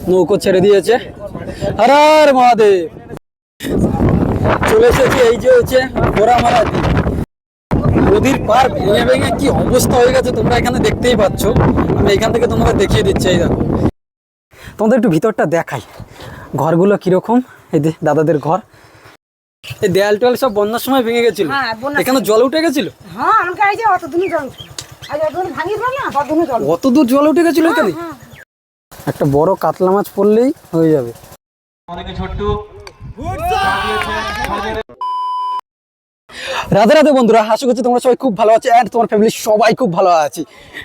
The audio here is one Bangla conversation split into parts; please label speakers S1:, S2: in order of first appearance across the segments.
S1: নৌকো ছেড়ে দিয়েছে। হর হর মহাদেব। চলে এসেছি এই যে হচ্ছে ঘোড়ামারা দ্বীপ। নদীর পার ভেঙে ভেঙে কি অবস্থা হয়ে গেছে তোমরা এখানে দেখতেই পাচ্ছ। আমি এখান থেকে তোমাদের দেখিয়ে দিচ্ছি। এই দেখো, তোমাদের একটু ভিতরটা দেখাই ঘরগুলো কিরকম। এই যে দাদাদের ঘর। এই দেয়াল টোয়াল সব বন্যার সময় ভেঙে গেছিল, এখানে জল উঠে গেছিল। অত দূর জল উঠে গেছিল এখানে। একটা বড় কাতলা মাছ পড়লেই হয়ে যাবে। রাধে রাধে বন্ধুরা, আশা করছি তোমরা সবাই খুব ভালো আছো অ্যান্ড তোমার ফ্যামিলি সবাই খুব ভালো আছি।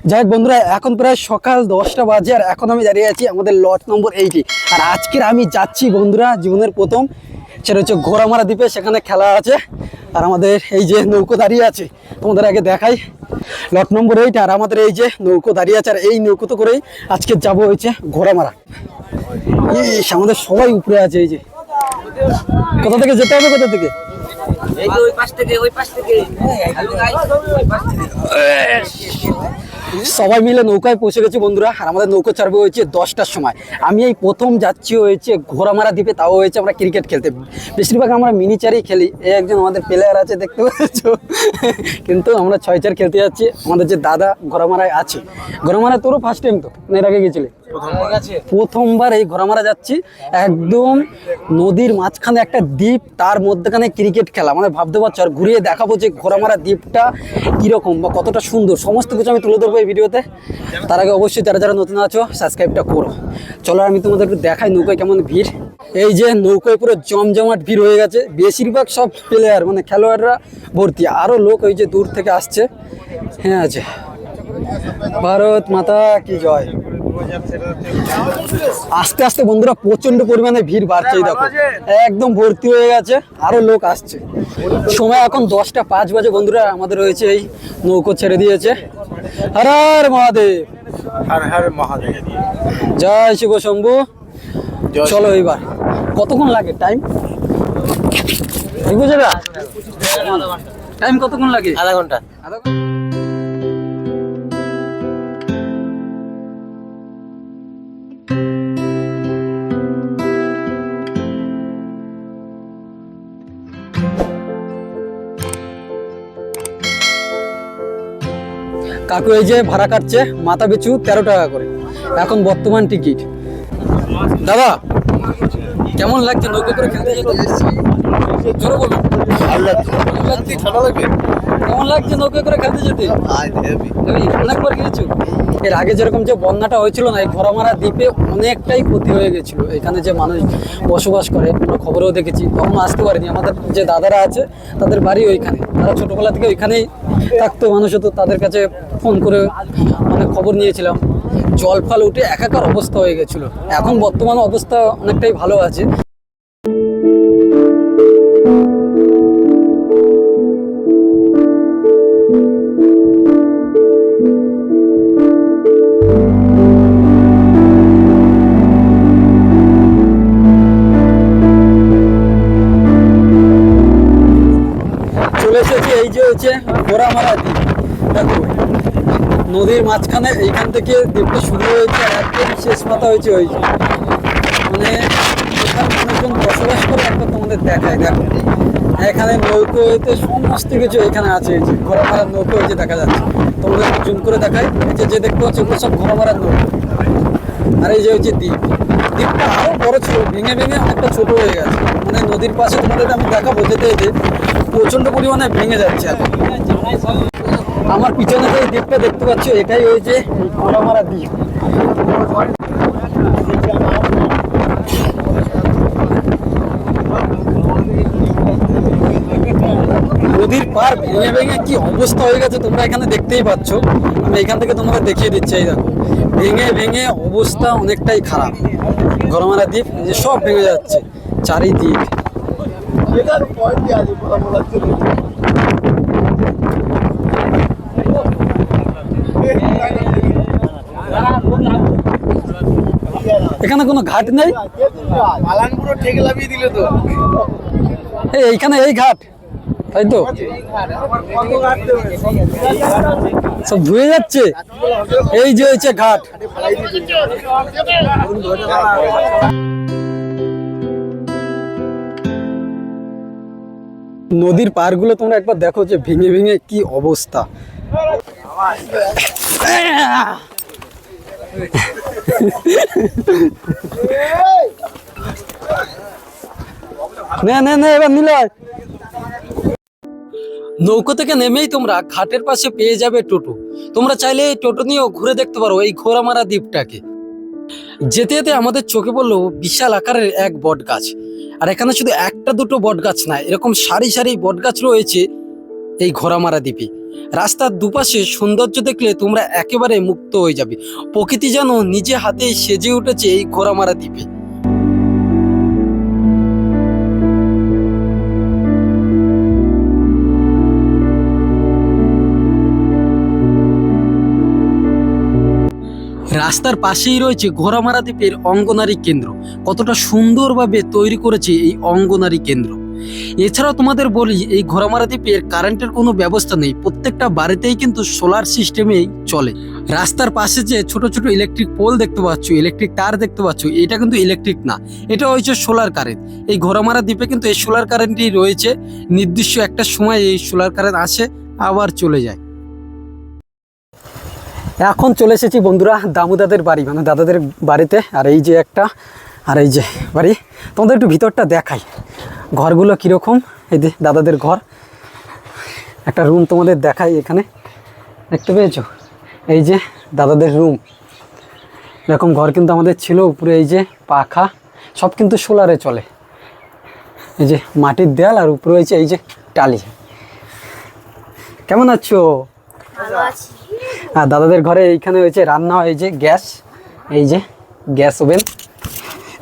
S1: যাই হোক বন্ধুরা, এখন প্রায় সকাল 10টা বাজে আর এখন আমি দাঁড়িয়ে আছি আমাদের লট নম্বর 8-এ। আর আজকের আমি যাচ্ছি বন্ধুরা জীবনের প্রথম, সেটা হচ্ছে ঘোড়ামারা দ্বীপে। সেখানে খেলা আছে আর আমাদের এই যে নৌকো দাঁড়িয়ে আছে তোমাদের আগে দেখাই। লট নম্বর 8 আর আমাদের এই যে নৌকো দাঁড়িয়ে আছে আর এই নৌকোতে করেই আজকে যাব হচ্ছে ঘোড়ামারা। আমাদের সবাই উপরে আছে। এই যে কোথা থেকে যেতে হবে, কোথা থেকে? সবাই মিলে নৌকায় পৌঁছে গেছি বন্ধুরা। আর আমাদের নৌকো ছাড়বে হয়েছে 10টার সময়। আমি এই প্রথম যাচ্ছি হয়েছে ঘোড়ামারা দ্বীপে, তাও হয়েছে আমরা ক্রিকেট খেলতে। বেশিরভাগ আমরা মিনিচারই খেলি। এই একজন আমাদের প্লেয়ার আছে দেখতে পাচ্ছ, কিন্তু আমরা 6-4 খেলতে যাচ্ছি। আমাদের যে দাদা ঘোড়ামারায় আছে। ঘোড়ামারা তোরও ফার্স্ট টাইম তো, এর আগে গেছিলে? প্রথমবার এই ঘোড়ামারা যাচ্ছি। একদম নদীর মাঝখানে একটা দ্বীপ, তার মধ্যখানে ক্রিকেট খেলা। মানে ভাবতে পারছো। আর ঘুরিয়ে দেখাবো যে ঘোড়ামারা দ্বীপটা কিরকম বা কতটা সুন্দর, সমস্ত কিছু আমি তুলে ধরবো এই ভিডিওতে। তার আগে অবশ্যই যারা যারা নতুন আছো সাবস্ক্রাইবটা করো। চলো আমি তোমাদের একটু দেখাই নৌকায় কেমন ভিড়। এই যে নৌকায় পুরো জমজমাট ভিড় হয়ে গেছে। বেশিরভাগ সব প্লেয়ার মানে খেলোয়াড়রা ভর্তি। আরও লোক ওই যে দূর থেকে আসছে। হ্যাঁ আছে। ভারত মাতা কি জয়। আস্তে আস্তে বন্ধুরা প্রচন্ড পরিমাণে ভিড় বাড়ছে। দেখো একদম ভর্তি হয়ে গেছে, আরো লোক আসছে। সময় এখন 10টা 5 বাজে বন্ধুরা। আমাদের রয়েছে এই নৌকো ছেড়ে দিয়েছে। হর হর মহাদেব।
S2: হর হর মহাদেব।
S1: জয় শিব শম্ভু। চলো এইবার কতক্ষণ লাগে টাইম বুঝে না? টাইম কতক্ষণ লাগে?
S2: আধা ঘন্টা।
S1: কাকু এই যে ভাড়া কাটছে মাথা পিছু 13 টাকা করে এখন বর্তমান টিকিট। দাদা কেমন লাগছে নৌকো করে খেলতে যেতে? জোরে বলুন। কেমন লাগছে নৌকো করে খেলতে যেতে? অনেকবার গিয়েছো? এর আগে যেরকম যে বন্যাটা হয়েছিল না, এই ঘোড়ামারা দ্বীপে অনেকটাই ক্ষতি হয়ে গেছিল। এখানে যে মানুষ বসবাস করে আমরা খবরেও দেখেছি, তখন আসতে পারিনি। আমাদের যে দাদারা আছে তাদের বাড়ি ওইখানে, তারা ছোটোবেলা থেকে ওইখানেই থাকতো। মানুষ হতো, তাদের কাছে ফোন করে মানে খবর নিয়েছিলাম। জল ফল উঠে একাকার অবস্থা হয়ে গেছিলো। এখন বর্তমান অবস্থা অনেকটাই ভালো আছে। চলে এসেছি এই যে হচ্ছে ঘোড়ামারা দ্বীপ। দেখো নদীর মাঝখানে, এইখান থেকে দ্বীপটা শুরু হয়েছে আর একদম শেষ মাথা হয়েছে ওই যে। মানে এখানে মানুষজন বসবাস করে। একবার তোমাদের দেখায়, দেখো এখানে নৌকো হইতে সমস্ত কিছু এখানে আছে। এই যে ঘোড়ামারার নৌকো হয়েছে দেখা যাচ্ছে। তোমাদের জুম করে দেখায়। এই যে দেখতে পাচ্ছ ওগুলো সব ঘোড়ামারার নৌকো। আর এই যে হচ্ছে দ্বীপ। দ্বীপটা আরও বড় ছিল, ভেঙে ভেঙে অনেকটা ছোট হয়ে গেছে। মানে নদীর পাশে তোমাদের আমি দেখাবো যেতে যেতে প্রচণ্ড পরিমাণে ভেঙে যাচ্ছে এখন। আমার পিছনে যে দ্বীপটা দেখতে পাচ্ছ এটাই হয়েছে ঘোড়ামারা দ্বীপ। নদীর পার ভেঙে ভেঙে কি অবস্থা হয়ে গেছে তোমরা এখানে দেখতেই পাচ্ছ। আমি এখান থেকে তোমাদের দেখিয়ে দিচ্ছি। এই দেখো ভেঙে ভেঙে অবস্থা অনেকটাই খারাপ। ঘোড়ামারা দ্বীপ যে সব ভেঙে যাচ্ছে চারিদিক। এখানে কোনো ঘাট নেই। এইখানে এই ঘাট, তাই তো সব ধুয়ে যাচ্ছে। এই যে হচ্ছে ঘাট। নদীর পাড়গুলো তোমরা একবার দেখো যে ভেঙে ভেঙে কি অবস্থা। না না না এবার নিলয়। নৌকো থেকে নেমেই তোমরা ঘাটের পাশে পেয়ে যাবে টোটো। তোমরা চাইলে এই টোটো নিয়েও ঘুরে দেখতে পারো এই ঘোড়ামারা দ্বীপটাকে। যেতে যেতে আমাদের চোখে পড়লো বিশাল আকারের এক বট গাছ। আর এখানে শুধু একটা দুটো বট গাছ না, এরকম সারি সারি বট গাছ রয়েছে এই ঘোড়ামারা দ্বীপে। রাস্তার দুপাশে সৌন্দর্য দেখলে তোমরা একেবারে মুক্ত হয়ে যাবে। প্রকৃতি যেন নিজে হাতেই সেজে উঠেছে এই ঘোড়ামারা দ্বীপে। রাস্তার পাশেই রয়েছে ঘোড়ামারা দ্বীপের অঙ্গনারী কেন্দ্র। কতটা সুন্দরভাবে তৈরি করেছে এই অঙ্গনারী কেন্দ্র। এছাড়াও তোমাদের বলি, এই ঘোড়ামারা দ্বীপের কারেন্টের কোনো ব্যবস্থা নেই। প্রত্যেকটা বাড়িতেই কিন্তু সোলার সিস্টেমেই চলে। রাস্তার পাশে যে ছোট ছোট ইলেকট্রিক পোল দেখতে পাচ্ছ, ইলেকট্রিক তার দেখতে পাচ্ছ, এটা কিন্তু ইলেকট্রিক না, এটা হচ্ছে সোলার কারেন্ট। এই ঘোড়ামারা দ্বীপে কিন্তু এই সোলার কারেন্টই রয়েছে। নির্দিষ্ট একটা সময় এই সোলার কারেন্ট আসে আবার চলে যায়। এখন চলে এসেছি বন্ধুরা দামুদাদের বাড়ি, মানে দাদাদের বাড়িতে। আর এই যে একটা, আর এই যে বাড়ি, তোমাদের একটু ভিতরটা দেখাই ঘরগুলো কীরকম। এই যে দাদাদের ঘর, একটা রুম তোমাদের দেখাই। এখানে দেখতে পেয়েছো, এই যে দাদাদের রুম। এরকম ঘর কিন্তু আমাদের ছিল। উপরে এই যে পাখা, সব কিন্তু সোলারে চলে। এই যে মাটির দেয়াল, আর উপরে হয়েছে এই যে টালি। কেমন আছো? হ্যাঁ, দাদাদের ঘরে এইখানে হয়েছে রান্না হয়। এই যে গ্যাস, এই যে গ্যাস ওভেন।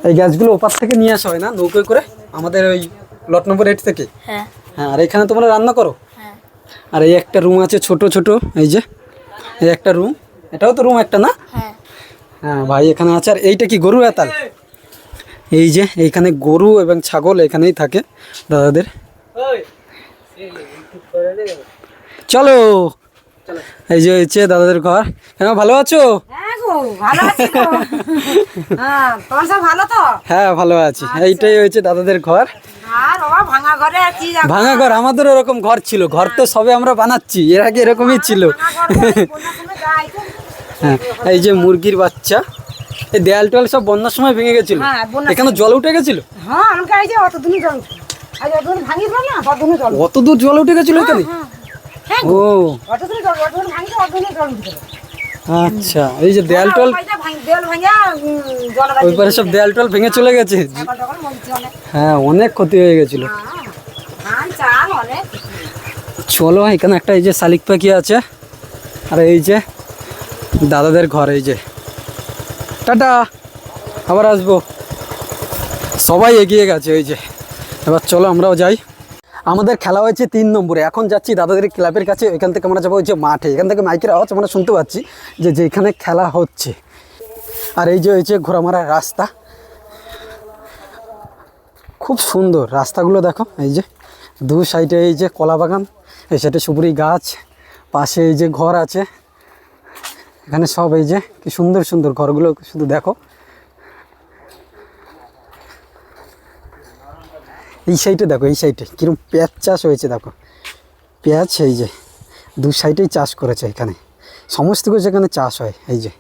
S1: এই গ্যাসগুলো ওপার থেকে নিয়ে আসা হয় না, নৌকোয় করে, আমাদের ওই লট নম্বর 8 থেকে। হ্যাঁ, আর এখানে তোমরা রান্না করো। আর এই একটা রুম আছে ছোট ছোট, এই যে এই একটা রুম, এটাও তো রুম একটা না? হ্যাঁ ভাই, এখানে আছে। আর এইটা কি গরু এতাল? এই যে এইখানে গরু এবং ছাগল এখানেই থাকে দাদাদের। চলো, এই যে হচ্ছে দাদাদের ঘর। হ্যাঁ, ভালো আছো? হ্যাঁ, ভালো আছি। এইটাই হচ্ছে দাদাদের ঘর। ভাঙা ঘর, আমাদের ওরকম ঘর ছিল। ঘর তো সবে আমরা বানাচ্ছি, এর আগে এরকমই ছিল। হ্যাঁ, এই যে মুরগির বাচ্চা। এই দেয়াল টোয়াল সব বন্যার সময় ভেঙে গেছিল, এখানে জল উঠে গেছিল। অত দূর জল উঠে গেছিল এখানে? ও আচ্ছা, এই যে দেয়াল টোয়াল, ওই পারে সব দেয়াল টোয়াল ভেঙে চলে গেছে। হ্যাঁ, অনেক ক্ষতি হয়ে গেছিল। চলো, এখানে একটা এই যে শালিক পাখি আছে। আর এই যে দাদাদের ঘর। এই যে টাটা, আবার আসবো। সবাই এগিয়ে গেছে। এই যে এবার চলো আমরাও যাই। আমাদের খেলা হয়েছে 3 নম্বরে। এখন যাচ্ছি দাদাদের ক্লাবের কাছে। এখান থেকে আমরা যাবো ওই যে মাঠে। এখান থেকে মাইকের আওয়াজ আমরা শুনতে পাচ্ছি যে যেখানে খেলা হচ্ছে। আর এই যে হয়েছে ঘোড়ামারা রাস্তা, খুব সুন্দর রাস্তাগুলো দেখো। এই যে দু সাইডে এই যে কলা বাগান, এই সাইডে সুপুরি গাছ, পাশে এই যে ঘর আছে এখানে সব। এই যে কি সুন্দর সুন্দর ঘরগুলো শুধু দেখো। এই সাইডে দেখো, এই সাইডে কিরকম পেঁয়াজ চাষ হয়েছে দেখো। পেঁয়াজ এই যে দু সাইডেই চাষ করেছে এখানে, সমস্ত কিছু এখানে চাষ হয়। এই যে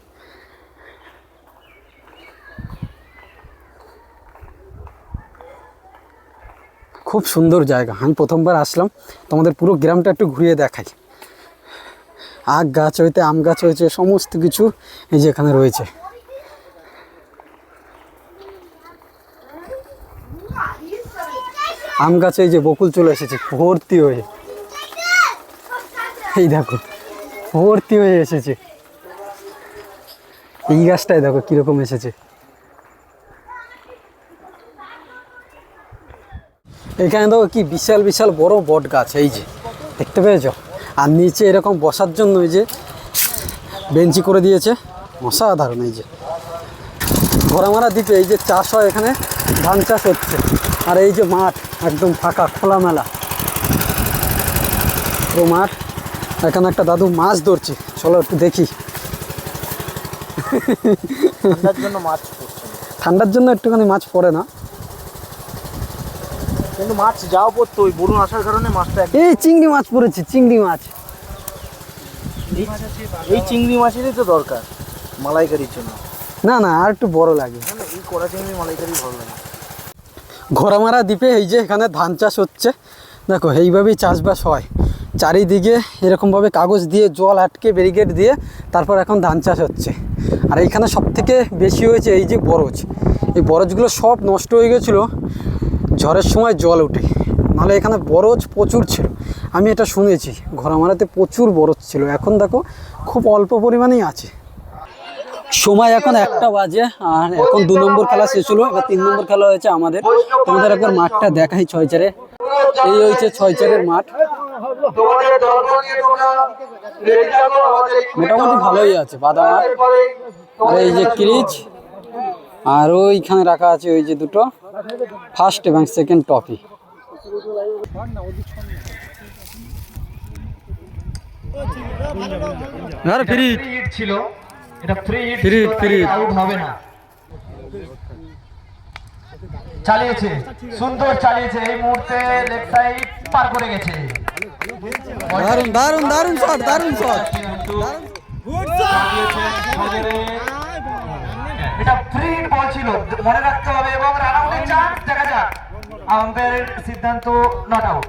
S1: খুব সুন্দর জায়গা। আমি প্রথমবার আসলাম, তোমাদের পুরো গ্রামটা একটু ঘুরিয়ে দেখাই। আখ গাছ হইতে আম গাছ হয়েছে, সমস্ত কিছু এই যে এখানে রয়েছে। আম গাছে এই যে বকুল চলে এসেছে ভর্তি হয়ে। এই দেখো ভর্তি হয়ে এসেছে। এই গাছটাই দেখো কিরকম এসেছে। এখানে দেখো কি বিশাল বিশাল বড় বট গাছ, এই যে দেখতে পেয়েছ। আর নিচে এরকম বসার জন্য এই যে বেঞ্চি করে দিয়েছে, অসাধারণ। এই যে ঘোড়ামারা দ্বীপে এই যে চাষ হয়, এখানে ধান চাষ হচ্ছে। আর এই যে মাঠ একদম ফাঁকা খোলামেলা। পুরো মাঠ। এখানে একটা দাদু মাছ ধরছে, চলো একটু দেখি।
S2: ঠান্ডার জন্য মাছ পড়ছে না।
S1: ঠান্ডার জন্য একটুখানি মাছ পড়ে না।
S2: কিন্তু মাছ যাও পড়তো, ওই বরুণ আসার কারণে মাছটা
S1: এই চিংড়ি মাছ পড়েছে, চিংড়ি মাছ।
S2: এই চিংড়ি মাছেরই তো দরকার মালাইকারির জন্য।
S1: না না, আর একটু বড় লাগে।
S2: না, এই কড়া চিংড়ি মালাইকারি ভালো লাগে।
S1: ঘোড়ামারা দ্বীপে এই যে এখানে ধান চাষ হচ্ছে, দেখো এইভাবেই চাষবাস হয়। চারিদিকে এরকমভাবে কাগজ দিয়ে জল আটকে ব্যারিকেড দিয়ে তারপর এখন ধান চাষ হচ্ছে। আর এইখানে সবথেকে বেশি হয়েছে এই যে বরজ। এই বরজগুলো সব নষ্ট হয়ে গেছিলো ঝড়ের সময় জল উঠে, নাহলে এখানে বরজ প্রচুর ছিল। আমি এটা শুনেছি, ঘোড়ামারাতে প্রচুর বরজ ছিল। এখন দেখো খুব অল্প পরিমাণেই আছে। সময় এখন 1টা বাজে, আর এখন 2 নম্বর খেলা শেষ হলো। এবার 3 নম্বর খেলা হয়েছে আমাদের। তোমাদের একবার মাঠটা দেখাই। 6-4 এই হয়েছে 6-4 মাঠ। মোটামুটি ভালোই আছে বাদাম। আর এই যে ক্রিচ, আর ওইখানে রাখা আছে ওই যে দুটো ফার্স্ট এবং সেকেন্ড ট্রফি। আর ফ্রি
S3: ছিল, এটা ফ্রি
S1: ফ্রি
S3: আউট হবে না। চালিয়েছে, সুন্দর চালিয়েছে, এই মুহূর্তে লেগ সাইড পার করে গেছে।
S1: দারুন দারুন দারুন শট, দারুন শট।
S3: এটা ফ্রি বল ছিল, মনে রাখতে হবে। এবং রান আউটের চান্স, দেখা যাক। আম্পায়ারের সিদ্ধান্ত নট আউট।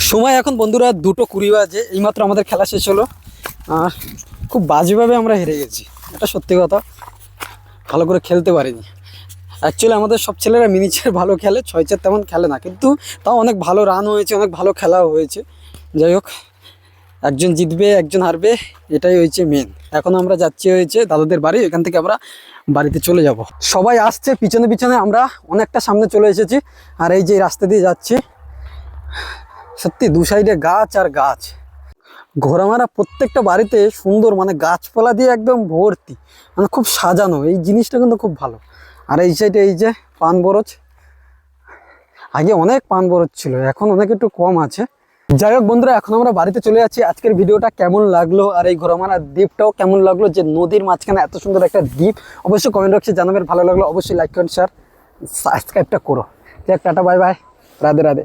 S1: সময় এখন বন্ধুরা 2:20 বাজে। এইমাত্র আমাদের খেলা শেষ হলো, আর খুব বাজেভাবে আমরা হেরে গেছি। এটা সত্যি কথা, ভালো করে খেলতে পারিনি। অ্যাকচুয়ালি আমাদের সব ছেলেরা মিনিচার ভালো খেলে, 6-4 তেমন খেলে না, কিন্তু তাও অনেক ভালো রান হয়েছে, অনেক ভালো খেলাও হয়েছে। যাই হোক, একজন জিতবে একজন হারবে, এটাই হয়েছে মেন। এখন আমরা যাচ্ছি হয়েছে দাদাদের বাড়ি, এখান থেকে আমরা বাড়িতে চলে যাব। সবাই আসছে পিছনে পিছনে, আমরা অনেকটা সামনে চলে এসেছি। আর এই যে রাস্তা দিয়ে যাচ্ছি, সত্যি 2 সাইডে গাছ আর গাছ। ঘোড়ামারা প্রত্যেকটা বাড়িতে সুন্দর, মানে গাছপালা দিয়ে একদম ভর্তি, মানে খুব সাজানো। এই জিনিসটা কিন্তু খুব ভালো। আর এই সাইডে এই যে পান বরজ, আগে অনেক পান বরজ ছিল, এখন অনেক একটু কম আছে। যাই হোক বন্ধুরা, এখন আমরা বাড়িতে চলে যাচ্ছি। আজকের ভিডিওটা কেমন লাগলো, আর এই ঘোড়ামারা দ্বীপটাও কেমন লাগলো, যে নদীর মাঝখানে এত সুন্দর একটা দ্বীপ, অবশ্যই কমেন্ট বক্সে জানাবেন। ভালো লাগলো অবশ্যই লাইক করেন, শেয়ার সাবস্ক্রাইবটা করো। Tata, bye bye, Radhe Radhe.